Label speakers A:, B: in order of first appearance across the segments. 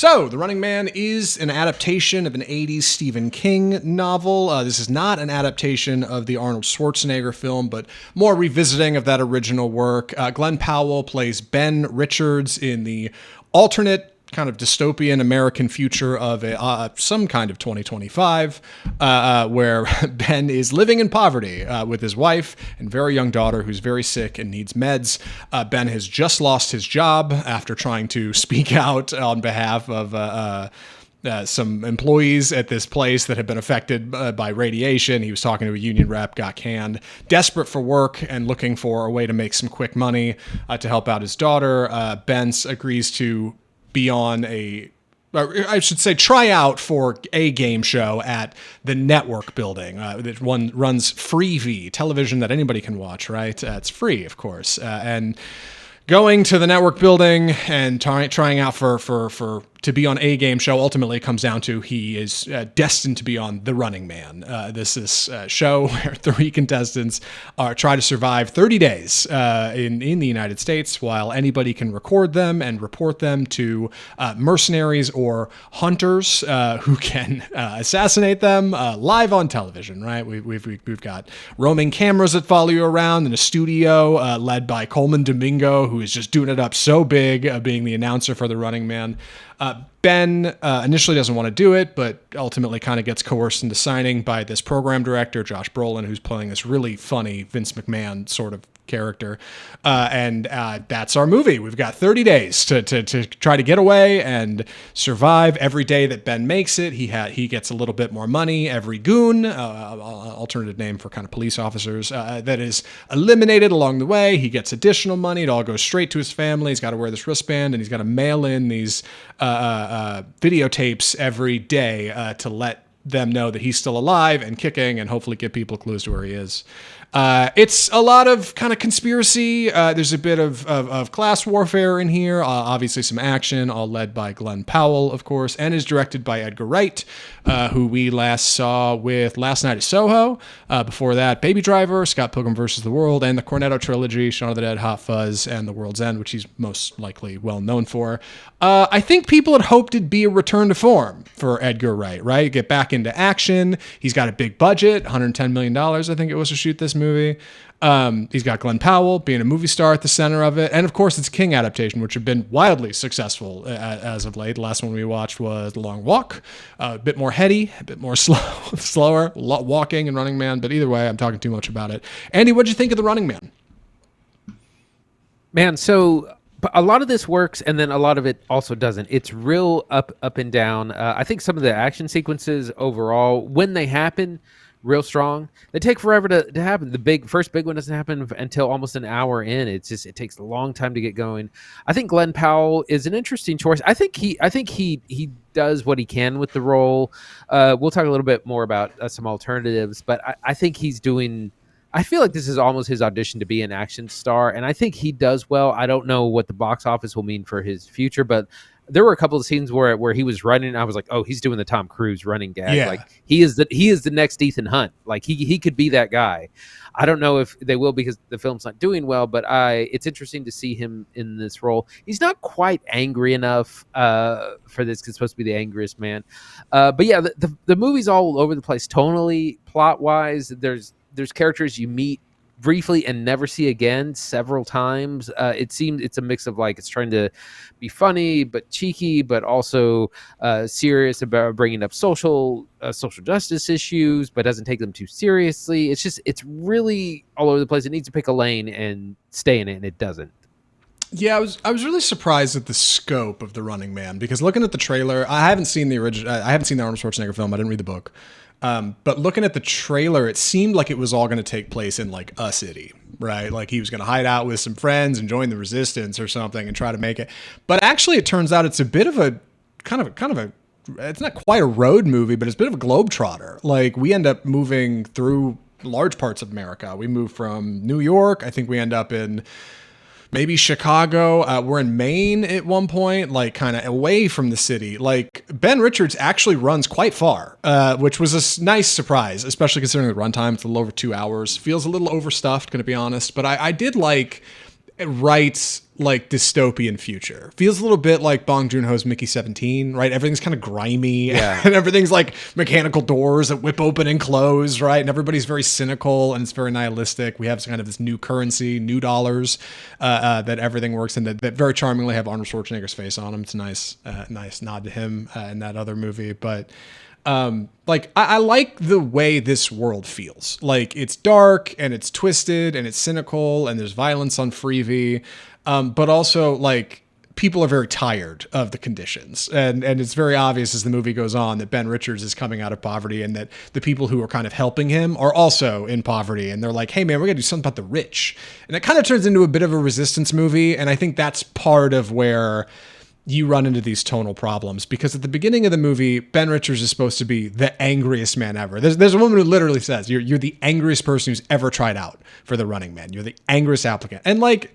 A: So, The Running Man is an adaptation of an 80s Stephen King novel. This is not an adaptation of the Arnold Schwarzenegger film, but more revisiting of that original work. Glenn Powell plays Ben Richards in the alternate kind of dystopian American future of some kind of 2025, where Ben is living in poverty with his wife and very young daughter who's very sick and needs meds. Ben has just lost his job after trying to speak out on behalf of some employees at this place that had been affected by radiation. He was talking to a union rep, got canned. Desperate for work and looking for a way to make some quick money to help out his daughter, Ben agrees to be on try out for a game show at the Network building. That one runs Freevee, television that anybody can watch, right? It's free, of course. And going to the Network building and trying out for to be on a game show ultimately comes down to he is destined to be on The Running Man. This is a show where 3 contestants try to survive 30 days in the United States while anybody can record them and report them to mercenaries or hunters who can assassinate them live on television, right? We've got roaming cameras that follow you around in a studio led by Colman Domingo, who is just doing it up so big, being the announcer for The Running Man. Ben initially doesn't want to do it, but ultimately kind of gets coerced into signing by this program director, Josh Brolin, who's playing this really funny Vince McMahon sort of character. And that's our movie. We've got 30 days to try to get away and survive. Every day that Ben makes it, he gets a little bit more money. Every goon, alternative name for kind of police officers, that is eliminated along the way, he gets additional money. It all goes straight to his family. He's got to wear this wristband, and he's got to mail in these videotapes every day to let them know that he's still alive and kicking, and hopefully give people clues to where he is. It's a lot of kind of conspiracy. There's a bit of class warfare in here. Obviously some action, all led by Glenn Powell, of course, and is directed by Edgar Wright, who we last saw with Last Night at Soho. Before that, Baby Driver, Scott Pilgrim vs. the World, and the Cornetto trilogy, Shaun of the Dead, Hot Fuzz, and The World's End, which he's most likely well known for. I think people had hoped it'd be a return to form for Edgar Wright, right? Get back into action. He's got a big budget, $110 million, I think it was, to shoot this movie. He's got Glenn Powell being a movie star at the center of it. And of course, it's King adaptation, which have been wildly successful as of late. The last one we watched was The Long Walk, a bit more heady, a bit more slower, walking and Running Man. But either way, I'm talking too much about it. Andy, what'd you think of The Running Man?
B: Man, so a lot of this works, and then a lot of it also doesn't. It's real up and down. I think some of the action sequences overall, when they happen, real strong. They take forever to happen. The first big one doesn't happen until almost an hour in. It takes a long time to get going. I think Glenn Powell is an interesting choice. I think he does what he can with the role. We'll talk a little bit more about some alternatives, but I think he's doing. I feel like this is almost his audition to be an action star, and I think he does well. I don't know what the box office will mean for his future, but there were a couple of scenes where he was running. I was like, oh, he's doing the Tom Cruise running gag.
A: Yeah.
B: Like he is the next Ethan Hunt. Like he could be that guy. I don't know if they will because the film's not doing well, but it's interesting to see him in this role. He's not quite angry enough for this because it's supposed to be the angriest man. But yeah, the movie's all over the place tonally, plot wise. There's characters you meet briefly and never see again several times. It seems it's a mix of like it's trying to be funny but cheeky, but also serious about bringing up social justice issues, but doesn't take them too seriously. It's really all over the place. It needs to pick a lane and stay in it, and it doesn't.
A: Yeah, I was really surprised at the scope of The Running Man, because looking at the trailer, I haven't seen the original. I haven't seen the Arnold Schwarzenegger film. I didn't read the book. But looking at the trailer, it seemed like it was all going to take place in like a city, right? Like he was going to hide out with some friends and join the resistance or something and try to make it. But actually, it turns out it's a bit of a kind of a, it's not quite a road movie, but it's a bit of a globetrotter. Like we end up moving through large parts of America. We move from New York. I think we end up in maybe Chicago. We're in Maine at one point, like kind of away from the city. Like Ben Richards actually runs quite far, which was a nice surprise, especially considering the runtime. It's a little over 2 hours. Feels a little overstuffed, going to be honest. But I did like Wright's like dystopian future. Feels a little bit like Bong Joon-ho's Mickey 17, right? Everything's kind of grimy and everything's like mechanical doors that whip open and close, right? And everybody's very cynical and it's very nihilistic. We have kind of this new currency, new dollars that everything works in that very charmingly have Arnold Schwarzenegger's face on them. It's a nice nod to him in that other movie. But like I like the way this world feels. Like it's dark and it's twisted and it's cynical and there's violence on Freevee. But also like people are very tired of the conditions and it's very obvious as the movie goes on that Ben Richards is coming out of poverty and that the people who are kind of helping him are also in poverty. And they're like, hey man, we gotta do something about the rich. And it kind of turns into a bit of a resistance movie. And I think that's part of where you run into these tonal problems because at the beginning of the movie, Ben Richards is supposed to be the angriest man ever. There's a woman who literally says, you're the angriest person who's ever tried out for the Running Man. You're the angriest applicant. And like,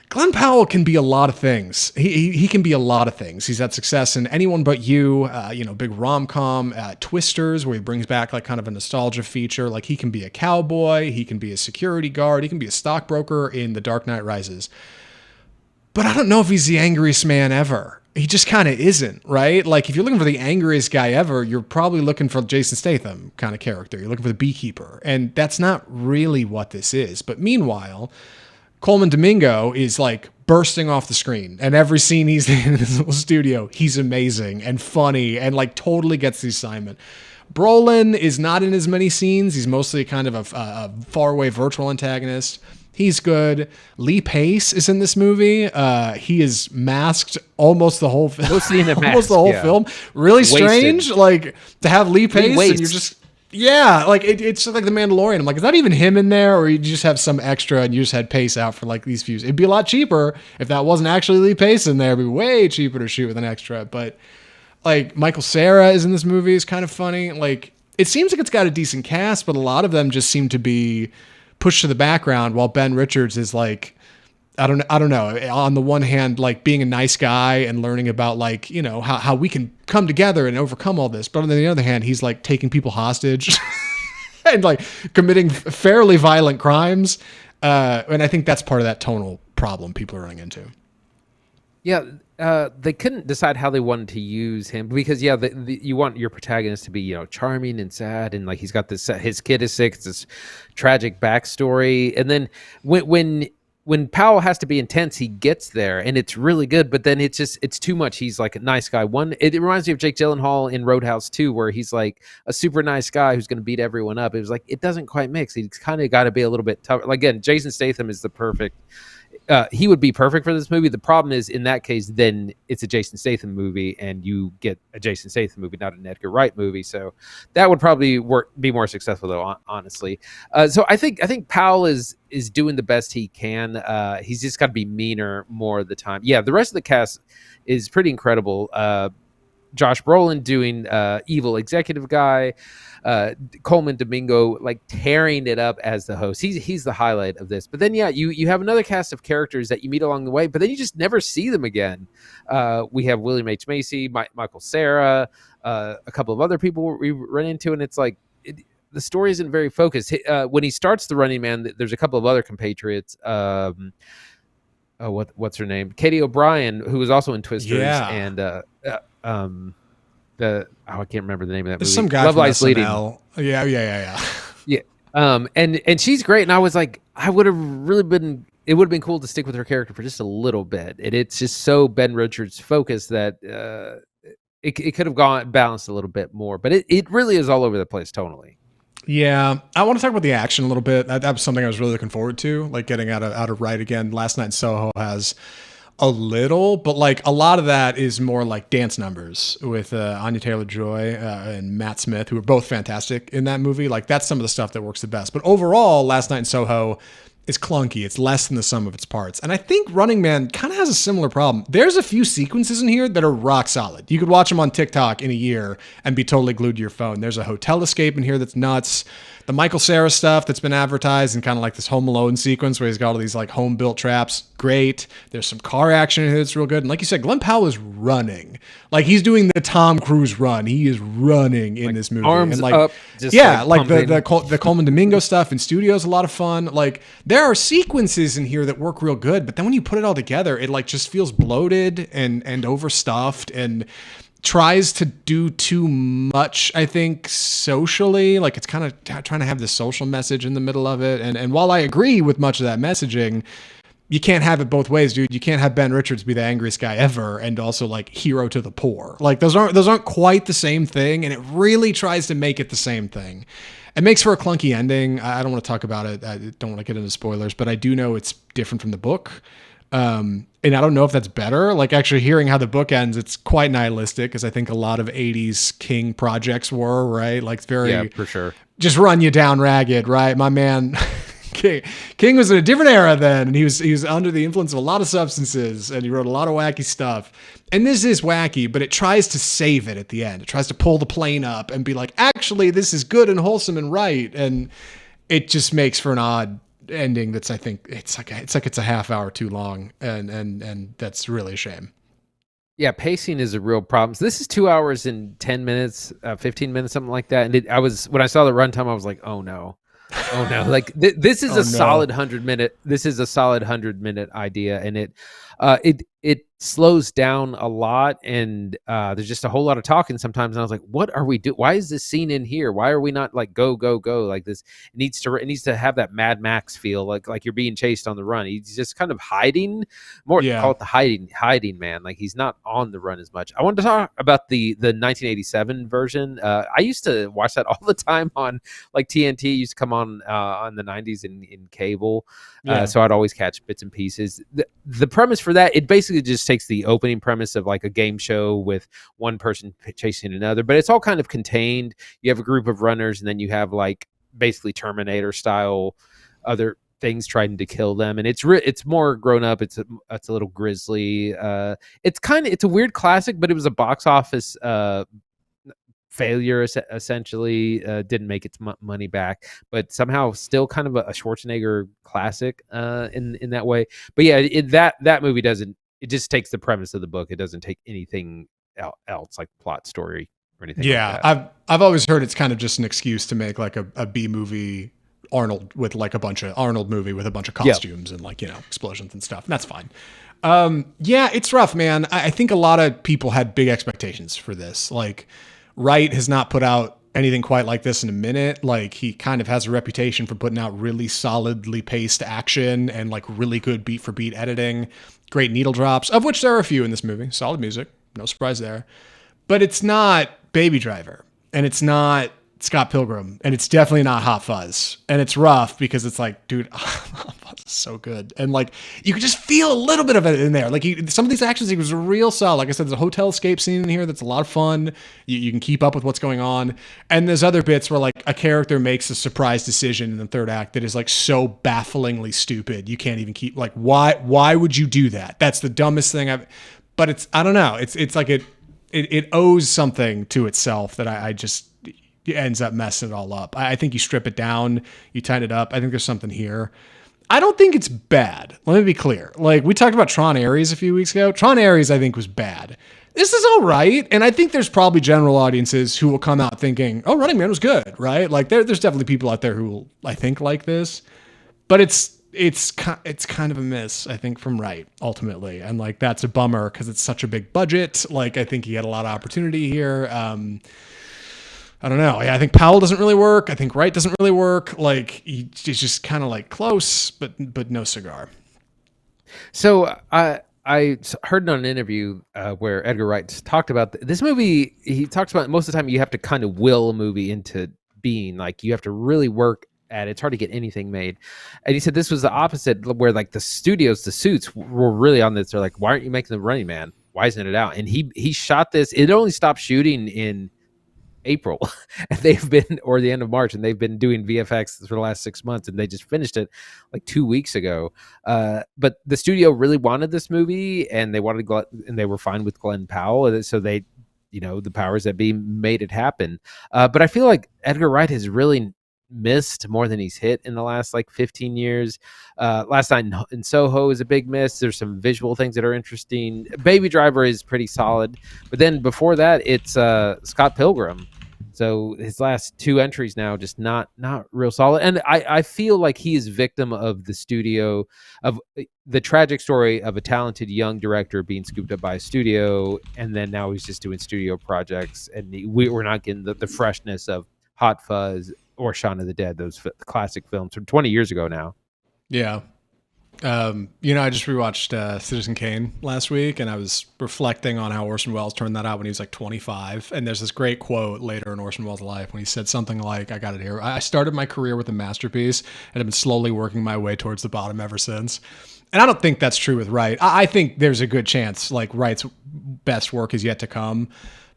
A: Glenn Powell can be a lot of things. He can be a lot of things. He's had success in Anyone But You, big rom-com, Twisters, where he brings back like kind of a nostalgia feature. Like he can be a cowboy, he can be a security guard, he can be a stockbroker in The Dark Knight Rises. But I don't know if he's the angriest man ever. He just kind of isn't, right? Like if you're looking for the angriest guy ever, you're probably looking for Jason Statham kind of character. You're looking for the beekeeper. And that's not really what this is. But meanwhile, Colman Domingo is like bursting off the screen and every scene he's in his little studio, he's amazing and funny and like totally gets the assignment. Brolin is not in as many scenes. He's mostly kind of a faraway virtual antagonist. He's good. Lee Pace is in this movie. He is masked almost the whole film. Almost the whole film. Really strange, like to have Lee Pace and you're just like it's like The Mandalorian. I'm like, is that even him in there, or you just have some extra and you just had Pace out for like these views? It'd be a lot cheaper if that wasn't actually Lee Pace in there. It'd be way cheaper to shoot with an extra. But like Michael Cera is in this movie. Is kind of funny. Like it seems like it's got a decent cast, but a lot of them just seem to be pushed to the background while Ben Richards is like, I don't know. On the one hand, like being a nice guy and learning about like, you know, how we can come together and overcome all this. But on the other hand, he's like taking people hostage and like committing fairly violent crimes. And I think that's part of that tonal problem people are running into.
B: Yeah. They couldn't decide how they wanted to use him because you want your protagonist to be, you know, charming and sad. And like, he's got this, his kid is sick. It's this tragic backstory. And then when Powell has to be intense, he gets there and it's really good, but then it's too much. He's like a nice guy. It reminds me of Jake Gyllenhaal in Roadhouse 2, where he's like a super nice guy who's going to beat everyone up. It was like, it doesn't quite mix. He's kind of got to be a little bit tougher. Like, again, Jason Statham is the perfect, he would be perfect for this movie. The problem is in that case, then it's a Jason Statham movie and you get a Jason Statham movie, not an Edgar Wright movie. So that would probably be more successful though, honestly. So I think Powell is doing the best he can. He's just got to be meaner more of the time. Yeah. The rest of the cast is pretty incredible. Josh Brolin doing evil executive guy, Colman Domingo like tearing it up as the host. He's the highlight of this. But then you have another cast of characters that you meet along the way, but then you just never see them again. We have William H. Macy, Michael Cera, a couple of other people we run into, and it's like the story isn't very focused. When he starts the Running Man, there's a couple of other compatriots. What's her name? Katy O'Brian, who was also in Twisters, and I can't remember the name of that movie.
A: Some guy
B: Love
A: from
B: Lies Bleeding.
A: Yeah.
B: And she's great. And I was like, it would have been cool to stick with her character for just a little bit. And it's just so Ben Richards focused that it could have gone balanced a little bit more. But it really is all over the place tonally.
A: Yeah, I want to talk about the action a little bit. That was something I was really looking forward to, like getting out of Wright again. Last Night in Soho has a little, but like a lot of that is more like dance numbers with Anya Taylor-Joy and Matt Smith, who are both fantastic in that movie. Like that's some of the stuff that works the best. But overall, Last Night in Soho is clunky. It's less than the sum of its parts. And I think Running Man kind of has a similar problem. There's a few sequences in here that are rock solid. You could watch them on TikTok in a year and be totally glued to your phone. There's a hotel escape in here that's nuts. The Michael Cera stuff that's been advertised and kind of like this Home Alone sequence where he's got all these like home built traps. Great. There's some car action in here that's real good. And like you said, Glenn Powell is running. Like he's doing the Tom Cruise run. He is running in this movie.
B: Arms
A: and like,
B: up. Just
A: the Colman Domingo stuff in studio is a lot of fun. Like there are sequences in here that work real good, but then when you put it all together, it like just feels bloated and overstuffed and tries to do too much, I think, socially. Like it's kind of trying to have this social message in the middle of it. And while I agree with much of that messaging, you can't have it both ways, dude. You can't have Ben Richards be the angriest guy ever and also like hero to the poor. Like those aren't quite the same thing, and it really tries to make it the same thing. It makes for a clunky ending. I don't want to talk about it. I don't want to get into spoilers, but I do know it's different from the book. And I don't know if that's better. Like actually hearing how the book ends, it's quite nihilistic, because I think a lot of 80s King projects were, right? Like it's very,
B: for sure,
A: just run you down ragged, right? My man, King was in a different era then, and he was under the influence of a lot of substances, and he wrote a lot of wacky stuff. And this is wacky, but it tries to save it at the end. It tries to pull the plane up and be like, actually, this is good and wholesome and right. And it just makes for an odd ending. That's, I think, it's a half hour too long, and that's really a shame.
B: Yeah, pacing is a real problem. So this is 2 hours and 10 minutes, 15 minutes, something like that. And when I saw the runtime, I was like, oh no. Oh no! Like this is solid 100-minute. This is a solid 100-minute idea, and it slows down a lot, and there's just a whole lot of talking sometimes. And I was like, "What are we doing? Why is this scene in here? Why are we not like go like this?" It needs to have that Mad Max feel, like you're being chased on the run. He's just kind of hiding more.
A: Yeah.
B: Call it the hiding man. Like he's not on the run as much. I wanted to talk about the 1987 version. I used to watch that all the time on like TNT. It used to come on the 90s in cable. So I'd always catch bits and pieces. The premise for that, it basically just takes the opening premise of like a game show with one person chasing another, but it's all kind of contained. You have a group of runners, and then you have like basically Terminator style other things trying to kill them, and it's more grown up. It's a little grisly. It's a weird classic, but it was a box office failure, essentially. Didn't make its money back, but somehow still kind of a Schwarzenegger classic in that way. But yeah, that movie doesn't. It just takes the premise of the book. It doesn't take anything else, like plot story or anything.
A: Yeah,
B: like that.
A: I've always heard it's kind of just an excuse to make like a B movie Arnold with like a bunch of Arnold movie with a bunch of costumes and like, explosions and stuff. And that's fine. Yeah, it's rough, man. I think a lot of people had big expectations for this. Like Wright has not put out anything quite like this in a minute. Like he kind of has a reputation for putting out really solidly paced action and like really good beat for beat editing, great needle drops, of which there are a few in this movie. Solid music, no surprise there. But it's not Baby Driver, and it's not Scott Pilgrim, and it's definitely not Hot Fuzz. And it's rough because it's like, dude, Hot Fuzz is so good. And like, you could just feel a little bit of it in there. Like some of these action scenes was real solid. Like I said, there's a hotel escape scene in here that's a lot of fun. You can keep up with what's going on. And there's other bits where like a character makes a surprise decision in the third act that is like so bafflingly stupid. You can't even keep like, why would you do that? That's the dumbest thing but I don't know. It's like it owes something to itself that I just, it ends up messing it all up. I think you strip it down, you tighten it up. I think there's something here. I don't think it's bad. Let me be clear. Like we talked about Tron Ares a few weeks ago. Tron Ares, I think, was bad. This is all right. And I think there's probably general audiences who will come out thinking, oh, Running Man was good, right? Like there's definitely people out there who will, I think, like this. But it's kind of a miss, I think, from Wright ultimately. And like, that's a bummer because it's such a big budget. Like, I think he had a lot of opportunity here. I don't know. Yeah, I think Powell doesn't really work. I think Wright doesn't really work. Like he's just kind of like close, but no cigar.
B: So I heard on an interview where Edgar Wright talked about this movie. He talks about most of the time you have to kind of will a movie into being. Like you have to really work at it. It's hard to get anything made. And he said this was the opposite, where like the studios, the suits were really on this. They're like, why aren't you making The Running Man? Why isn't it out? And he shot this. It only stopped shooting in April, and or the end of March, and they've been doing VFX for the last 6 months, and they just finished it like 2 weeks ago. But the studio really wanted this movie, and they were fine with Glenn Powell, so they, the powers that be made it happen. But I feel like Edgar Wright has really missed more than he's hit in the last like 15 years. Last Night in Soho is a big miss. There's some visual things that are interesting. Baby Driver is pretty solid, but then before that, it's Scott Pilgrim. So his last two entries now just not real solid. And I feel like he is victim of the studio, of the tragic story of a talented young director being scooped up by a studio, and then now he's just doing studio projects, and we're not getting the freshness of Hot Fuzz or Shaun of the Dead, those classic films from 20 years ago now.
A: Yeah. I just rewatched Citizen Kane last week, and I was reflecting on how Orson Welles turned that out when he was like 25. And there's this great quote later in Orson Welles' life when he said something like, I got it here, I started my career with a masterpiece and have been slowly working my way towards the bottom ever since. And I don't think that's true with Wright. I think there's a good chance like Wright's best work is yet to come.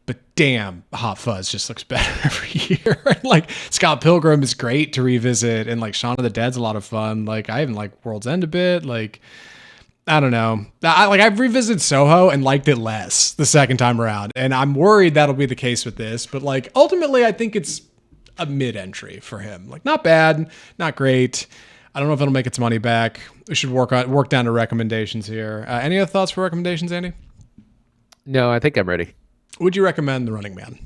A: But damn, Hot Fuzz just looks better every year. Like Scott Pilgrim is great to revisit, and like Shaun of the Dead's a lot of fun. Like I even like World's End a bit. Like I don't know. I've revisited Soho and liked it less the second time around, and I'm worried that'll be the case with this. But like ultimately, I think it's a mid-entry for him. Like not bad, not great. I don't know if it'll make its money back. We should work down to recommendations here. Any other thoughts for recommendations, Andy?
B: No, I think I'm ready.
A: Would you recommend The Running Man?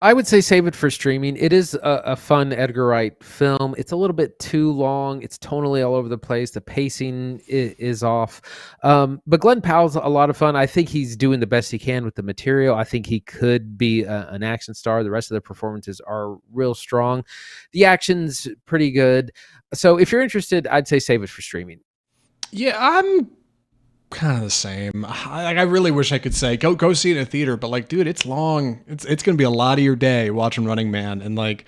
B: I would say save it for streaming. It is a fun Edgar Wright film. It's a little bit too long. It's tonally all over the place. The pacing is off. But Glenn Powell's a lot of fun. I think he's doing the best he can with the material. I think he could be an action star. The rest of the performances are real strong. The action's pretty good. So if you're interested, I'd say save it for streaming.
A: Yeah, I'm kind of the same. I really wish I could say go see it in a theater, but like, dude, it's long. It's gonna be a lot of your day watching Running Man, and like,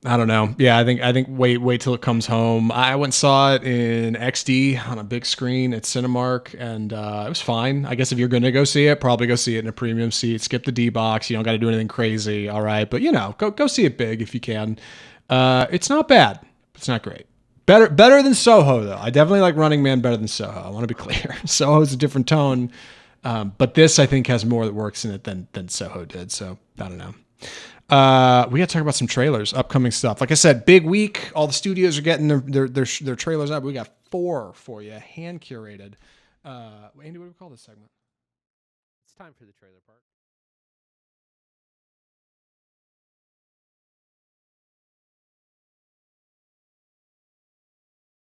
A: I don't know. Yeah, I think wait till it comes home. I went and saw it in XD on a big screen at Cinemark, and it was fine. I guess if you're gonna go see it, probably go see it in a premium seat. Skip the D box. You don't got to do anything crazy. All right, but go see it big if you can. It's not bad. It's not great. Better than Soho, though. I definitely like Running Man better than Soho. I want to be clear. Soho's a different tone, but this, I think, has more that works in it than Soho did. So, I don't know. We got to talk about some trailers, upcoming stuff. Like I said, big week. All the studios are getting their trailers up. We got 4 for you, hand-curated. Andy, what do we call this segment?
B: It's time for the trailer park.